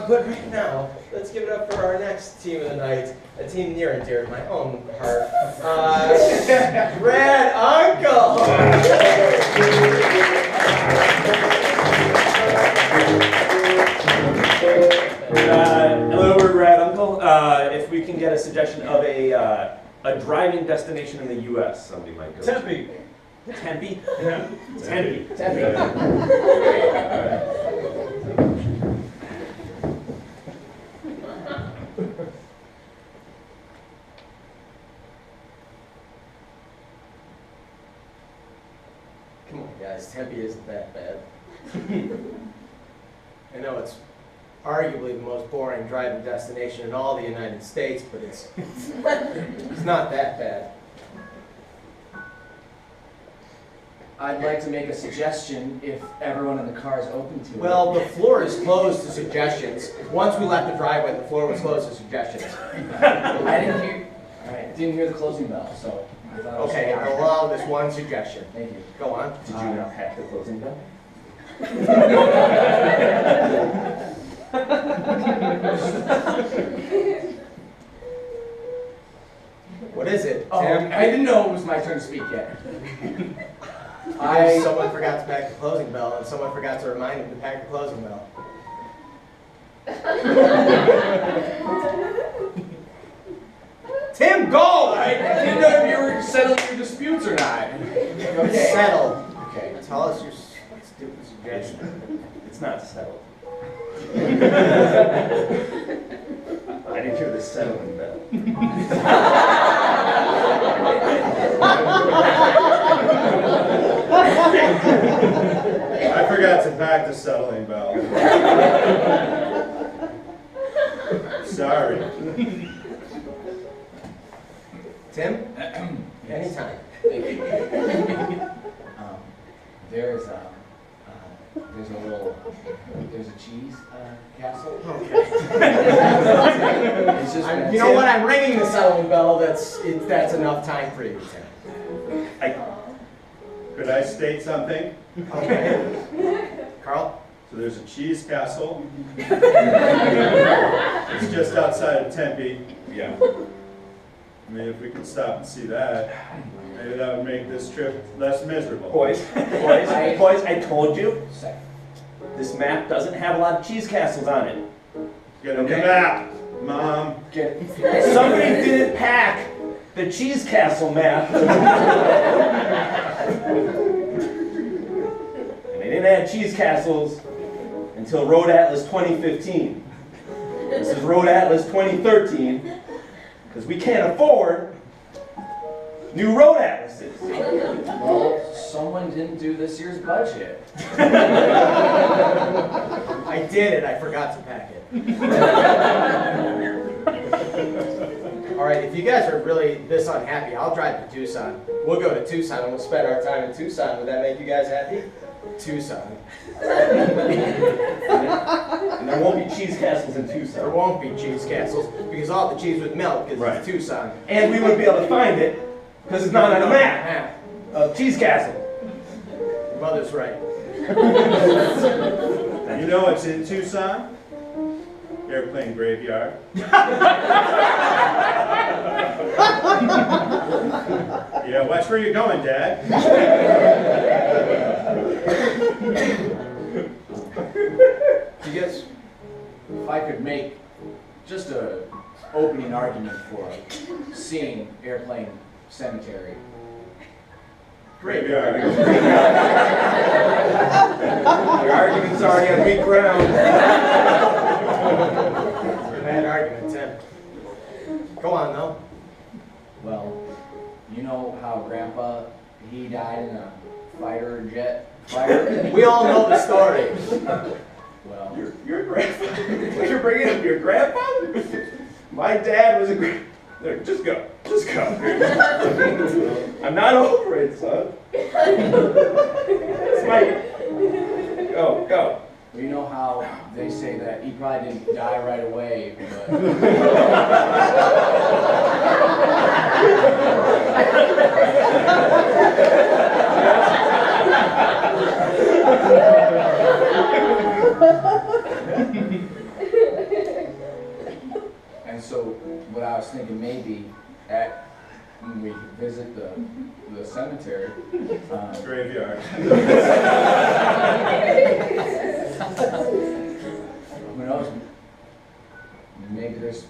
But right now, let's give it up for our next team of the night, a team near and dear to my own heart, Rad Uncle! Hello, we're Rad Uncle. If we can get a suggestion of a driving destination in the U.S. somebody might go Tempe. to. Tempe? Yeah. Tempe. Tempe. Come on, guys, Tempe isn't that bad. I know it's arguably the most boring driving destination in all the United States, but it's not that bad. I'd like to make a suggestion if everyone in the car is open to it. Well, the floor is closed to suggestions. Once we left the driveway, the floor was closed to suggestions. I didn't hear the closing bell, so I thought I was Okay, I'll allow this one suggestion. Thank you. Go on. Did you not hack the closing bell? What is it, Oh, Tim? I didn't know it was my turn to speak yet. Someone forgot to pack the closing bell, and someone forgot to remind him to pack the closing bell. Tim, go! I didn't know if you were settling your disputes or not. Okay. Settle. Okay. Tell us your stupid suggestion. It's not settled. I didn't hear the settling bell. I forgot to pack the settling bell. Sorry. Tim? Anytime. Thank you. There's a cheese castle. Okay. It's just You know what? I'm ringing the settling bell. That's enough time for you, Tim. Could I state something? Okay. Carl? So there's a cheese castle. It's just outside of Tempe. Yeah. I mean, if we could stop and see that, maybe that would make this trip less miserable. Boys, I told you, this map doesn't have a lot of cheese castles on it. Get a new map, Mom. Somebody didn't pack the cheese castle map. And they didn't add cheese castles until Road Atlas 2015. This is Road Atlas 2013, because we can't afford new road atlases. Well, someone didn't do this year's budget. I did it. I forgot to pack it. All right, if you guys are really this unhappy, I'll drive to Tucson. We'll go to Tucson and we'll spend our time in Tucson. Would that make you guys happy? Tucson. And there won't be cheese castles in There Tucson. won't be cheese castles because all the cheese with milk is Right. Tucson. And we wouldn't be able to find it because it's not on a map of cheese castle. Your mother's right. You know what's in Tucson? Airplane graveyard. Yeah, watch where you're going, Dad. I guess if I could make just a opening argument for seeing Airplane Cemetery. Graveyard. Your argument's already on weak ground. Bad argument, Tim. Go on, though. Well, you know how Grandpa, he died in a fighter jet fire? We all know the story. Well, Your grandfather? You're bringing up your grandfather? My dad was a There, just go. Just go. I'm not over it, son. It's my... Go. you know how they say that he probably didn't die right away, but... was thinking maybe when we could visit the cemetery. Graveyard. Who knows? Maybe there's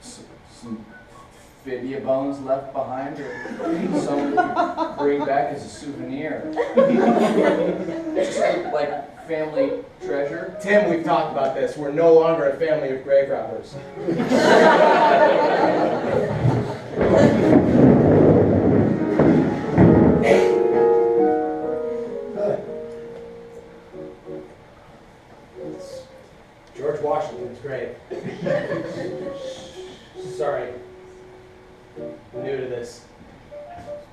some fibia bones left behind, or someone could bring back as a souvenir. Just like family treasure. Tim, we've talked about this. We're no longer a family of grave robbers. It's George Washington's grave. Sorry, I'm new to this,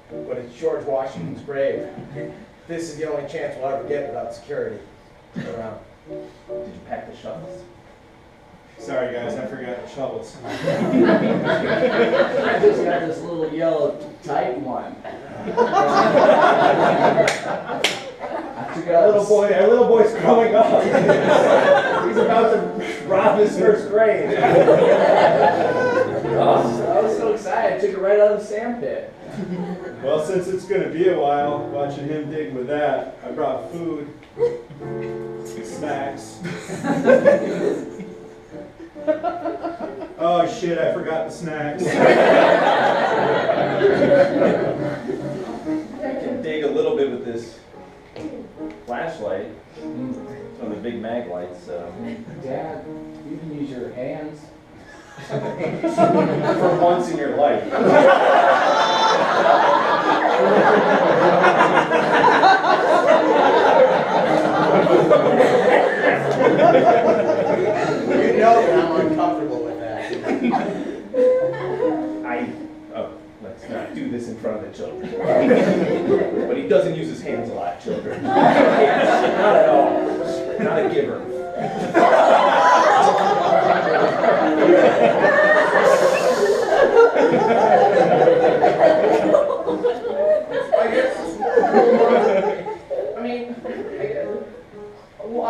but it's George Washington's grave. This is the only chance we'll ever get without security around. Did you pack the shovels? Sorry guys, I forgot the shovels. I just got this little yellow tight one. Our little boy's growing up. He's about to rob his first grade. Oh, I was so excited. I took it right out of the sand pit. Well, since it's gonna be a while watching him dig with that, I brought food, snacks. Oh shit, I forgot the snacks. I can dig a little bit with this flashlight. It's one of the big mag lights, so. Dad, you can use your hands. For once in your life. You know that I'm uncomfortable with that. Let's not do this in front of the children. But he doesn't use his hands a lot, children. Not at all. Not a giver.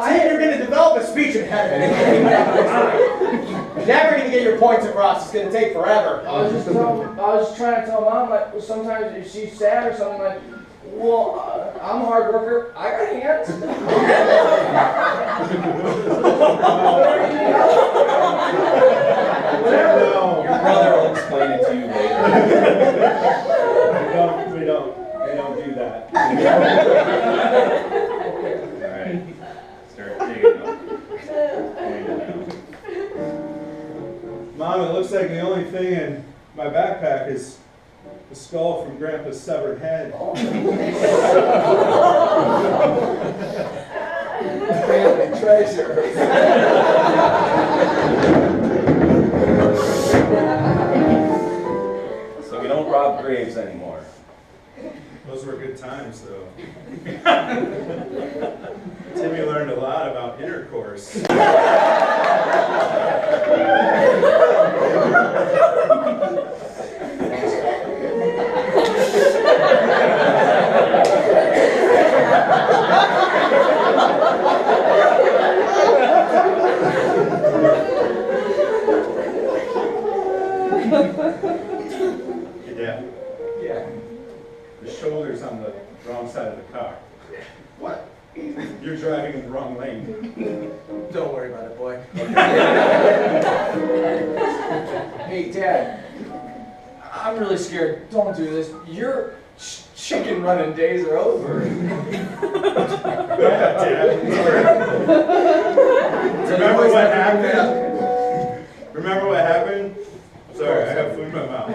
See, you're going to develop a speech impediment. Never going to get your points across. It's going to take forever. I was trying to tell Mom, like, sometimes if she's sad or something, like, well, I'm a hard worker. I got hands. No. Your brother will explain it to you later. We don't do that. Alright. Start digging up. Mom, it looks like the only thing in my backpack is the skull from Grandpa's severed head. Family treasure. So we don't rob graves anymore. Those were good times, though. Timmy learned a lot about intercourse. Yeah. The shoulder's on the wrong side of the car. What? You're driving in the wrong lane. Don't worry about it, boy. Hey, Dad, I'm really scared. Don't do this. Your chicken running days are over. Remember what happened? Remember what happened? Sorry, I have food in my mouth.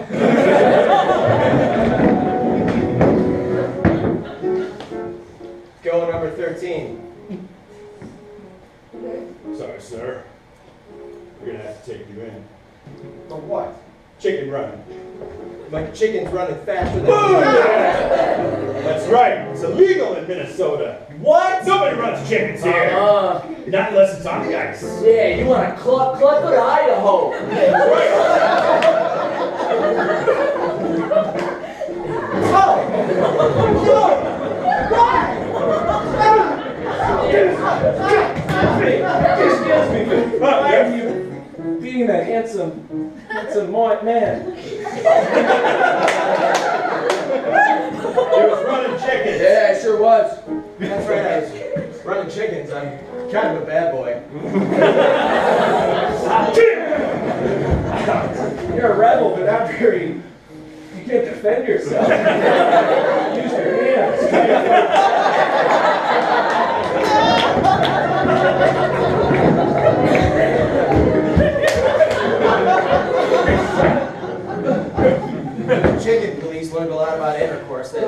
Go number 13. Sorry, sir. We're gonna have to take you in. For what? Chicken run. My chicken's running faster than That's right. It's illegal in Minnesota. What? Nobody runs chickens here. Not unless it's on the ice. Yeah, you want to cluck to Idaho. Excuse me. being a handsome man. He was running chickens. Yeah, it sure was. That's right, I was running chickens. I'm kind of a bad boy. You're a rebel, but not very. You can't defend yourself. Use your hands. Chicken police learned a lot about intercourse that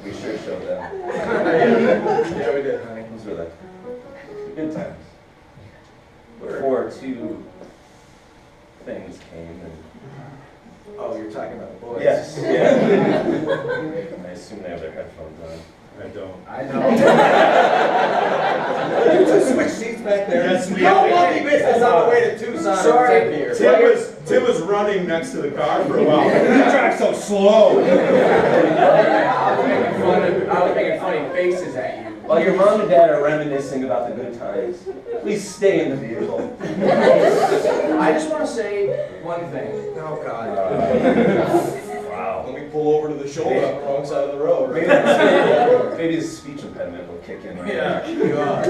We sure showed them. yeah, we did, honey. Those were the good times. Before two things came and. Oh, you're talking about the boys. Yes, yeah. I assume they have their headphones on. I don't. I know. You two switch seats back there. Yes, we No are. monkey business on the way to Tucson. Sorry. Or Tempe or- Tim was running next to the car for a while. You drive so slow. I was making funny faces at you. While your mom and dad are reminiscing about the good times, please stay in the vehicle. I just want to say one thing. Oh, God. Wow. Let me pull over to the shoulder on the wrong side of the road. Maybe the speech impediment will kick in. Right Yeah, God.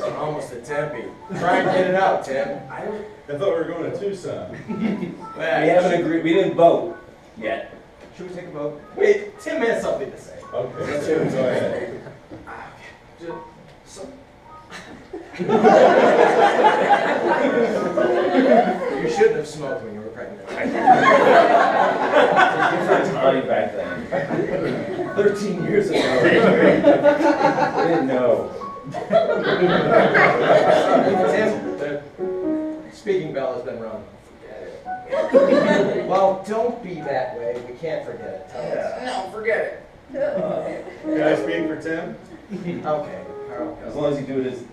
I'm almost at Tempe. Try and get it out, Tim. I thought we were going to Tucson. We haven't agreed. We didn't vote yet. Should we take a vote? Wait, Tim has something to say. Okay, Tim, go ahead. You shouldn't have smoked when you were pregnant. Different time back then. 13 years ago. I didn't know. Tim, the speaking bell has been rung. Well, don't be that way. We can't forget it. Tell us. No, forget it. Can I speak for Tim? Okay, Carl. As long as you do it as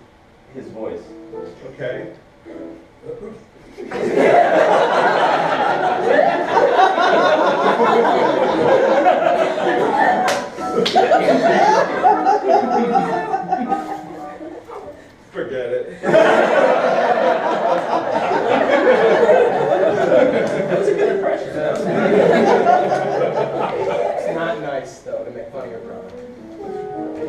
his voice. Okay. Forget it. That's a good impression. It's not nice, though, to make fun of your brother.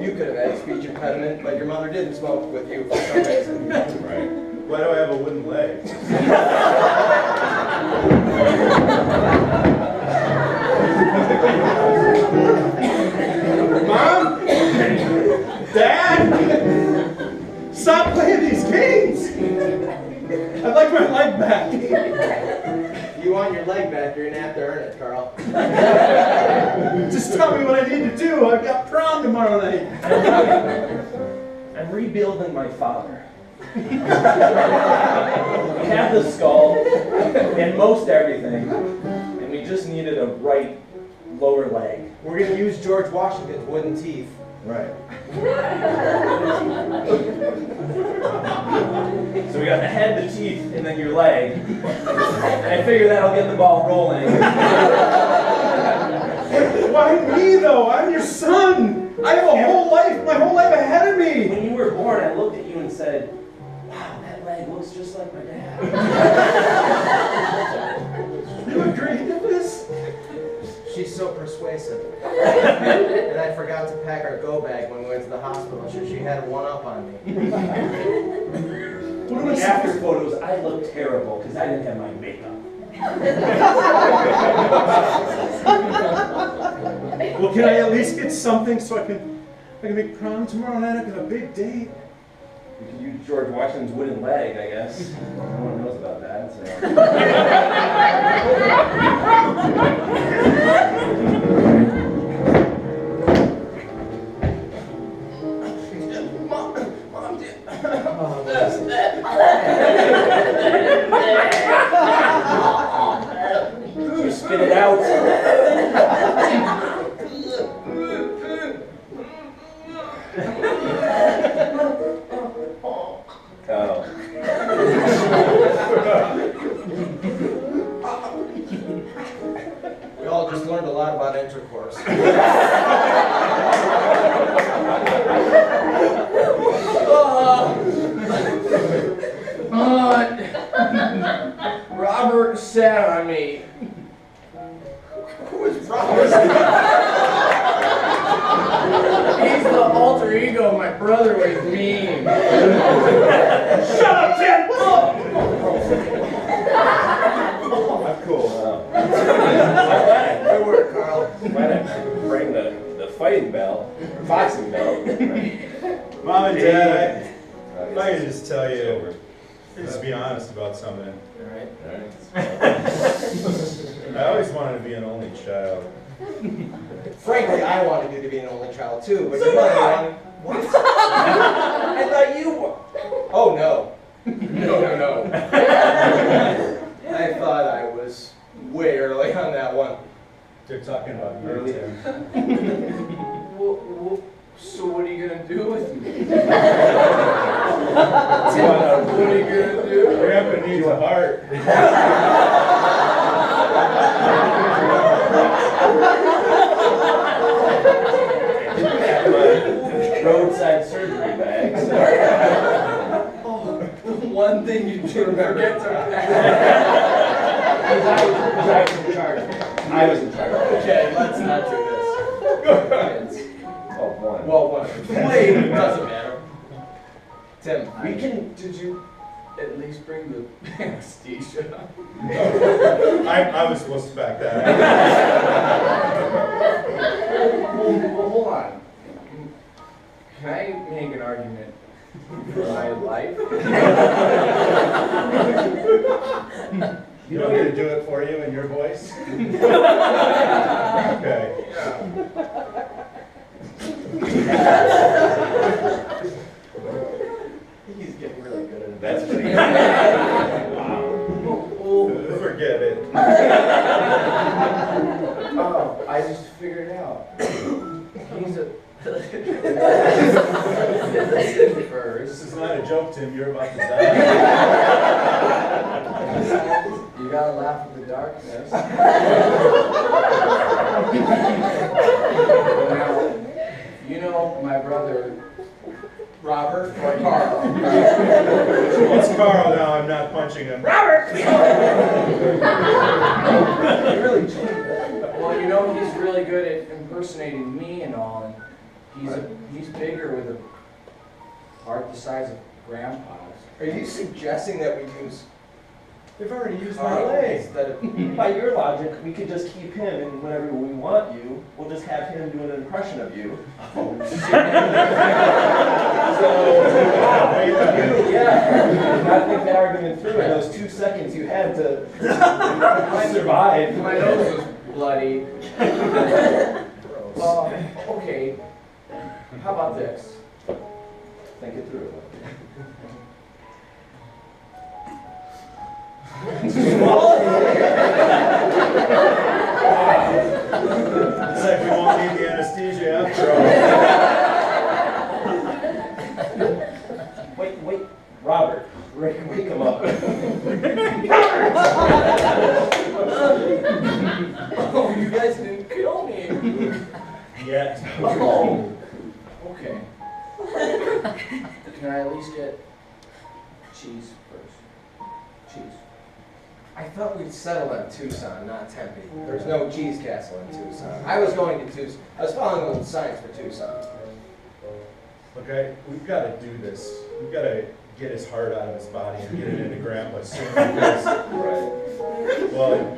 You could have had a speech impediment, but your mother didn't smoke with you for some reason. Right. Why do I have a wooden leg? Mom? Dad? Stop playing these games! I'd like my leg back. If you want your leg back, you're gonna have to earn it, Carl. Just tell me what I need to do. I've got prom tomorrow night. I'm rebuilding my father. We have the skull and most everything, and we just needed a right lower leg. We're gonna use George Washington's wooden teeth. Right. So we got the head, the teeth, and then your leg. And I figure that'll get the ball rolling. Why me though? I'm your son. I have a whole life, my whole life ahead of me. When you were born, I looked at you and said, wow, that leg looks just like my dad. You agreed to this? She's so persuasive. And I forgot to pack our go bag when we went to the hospital, so she had a one-up on me. What are the after photos? I look terrible because I didn't have my makeup. Well, can I at least get something so I can make prom tomorrow night? I've got a big date. We could use George Washington's wooden leg, I guess. No one knows about that, so. Mom did. You spit it out. Oh. We all just learned a lot about intercourse. sat on me. Who is Robert? He's the alter ego of my brother with me. Shut up, Tim! I'm cool. Good work, Carl. Why not bring the fighting bell, boxing bell? Mom and Dad, if I could just tell you, just be honest about something. Alright. I always wanted to be an only child. Frankly, I wanted you to be an only child too, but So your did mother I. wanted. What? I thought you were. Oh no. No. I thought I was way early on that one. They're talking about you, Early. Tim. So what are you gonna do with me? What What are you gonna do? Grandpa needs a heart. Roadside surgery bags. The one thing you didn't forget to pack. I was in charge. I was in charge. Okay, let's not do this. Oh, one. Well, one. Wait, it doesn't matter. Tim, We can. Did you at least bring the anesthesia? I was supposed to back that up. Well, hold on. Can I make an argument for my life? You want me to do it for you in your voice? Okay. he's getting really good at it. That's pretty good. Forget it. Oh, I just figured it out. He's a This is not a joke, Tim. You're about to die. You gotta laugh at the darkness. Now, you know my brother Robert or Carl? It's Carl now. I'm not punching him. Well, you know he's really good at impersonating me and all, and he's bigger with a heart the size of Grandpa's. Are you suggesting that we use They've already used my Carl leg. instead of? By your logic, we could just keep him, and whenever we want you, we'll just have him do an impression of you. Yeah, I think the argument through in those 2 seconds you had to survive. My nose was bloody. Okay. How about this? Think it through. Looks like we won't need the anesthesia after all. Wait, Robert, wake him up. Oh, you guys didn't kill me. Yet. Oh. Okay. Can I at least get cheese first? Cheese. I thought we'd settled on Tucson, not Tempe. There's no cheese castle in Tucson. I was going to Tucson. I was following the signs for Tucson. Okay, we've got to do this. We've got to get his heart out of his body and get it into Grandpa soon. Because, well,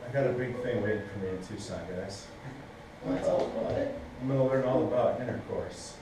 I got a big thing waiting for me in Tucson, guys. Let's all about it. I'm going to learn all about intercourse.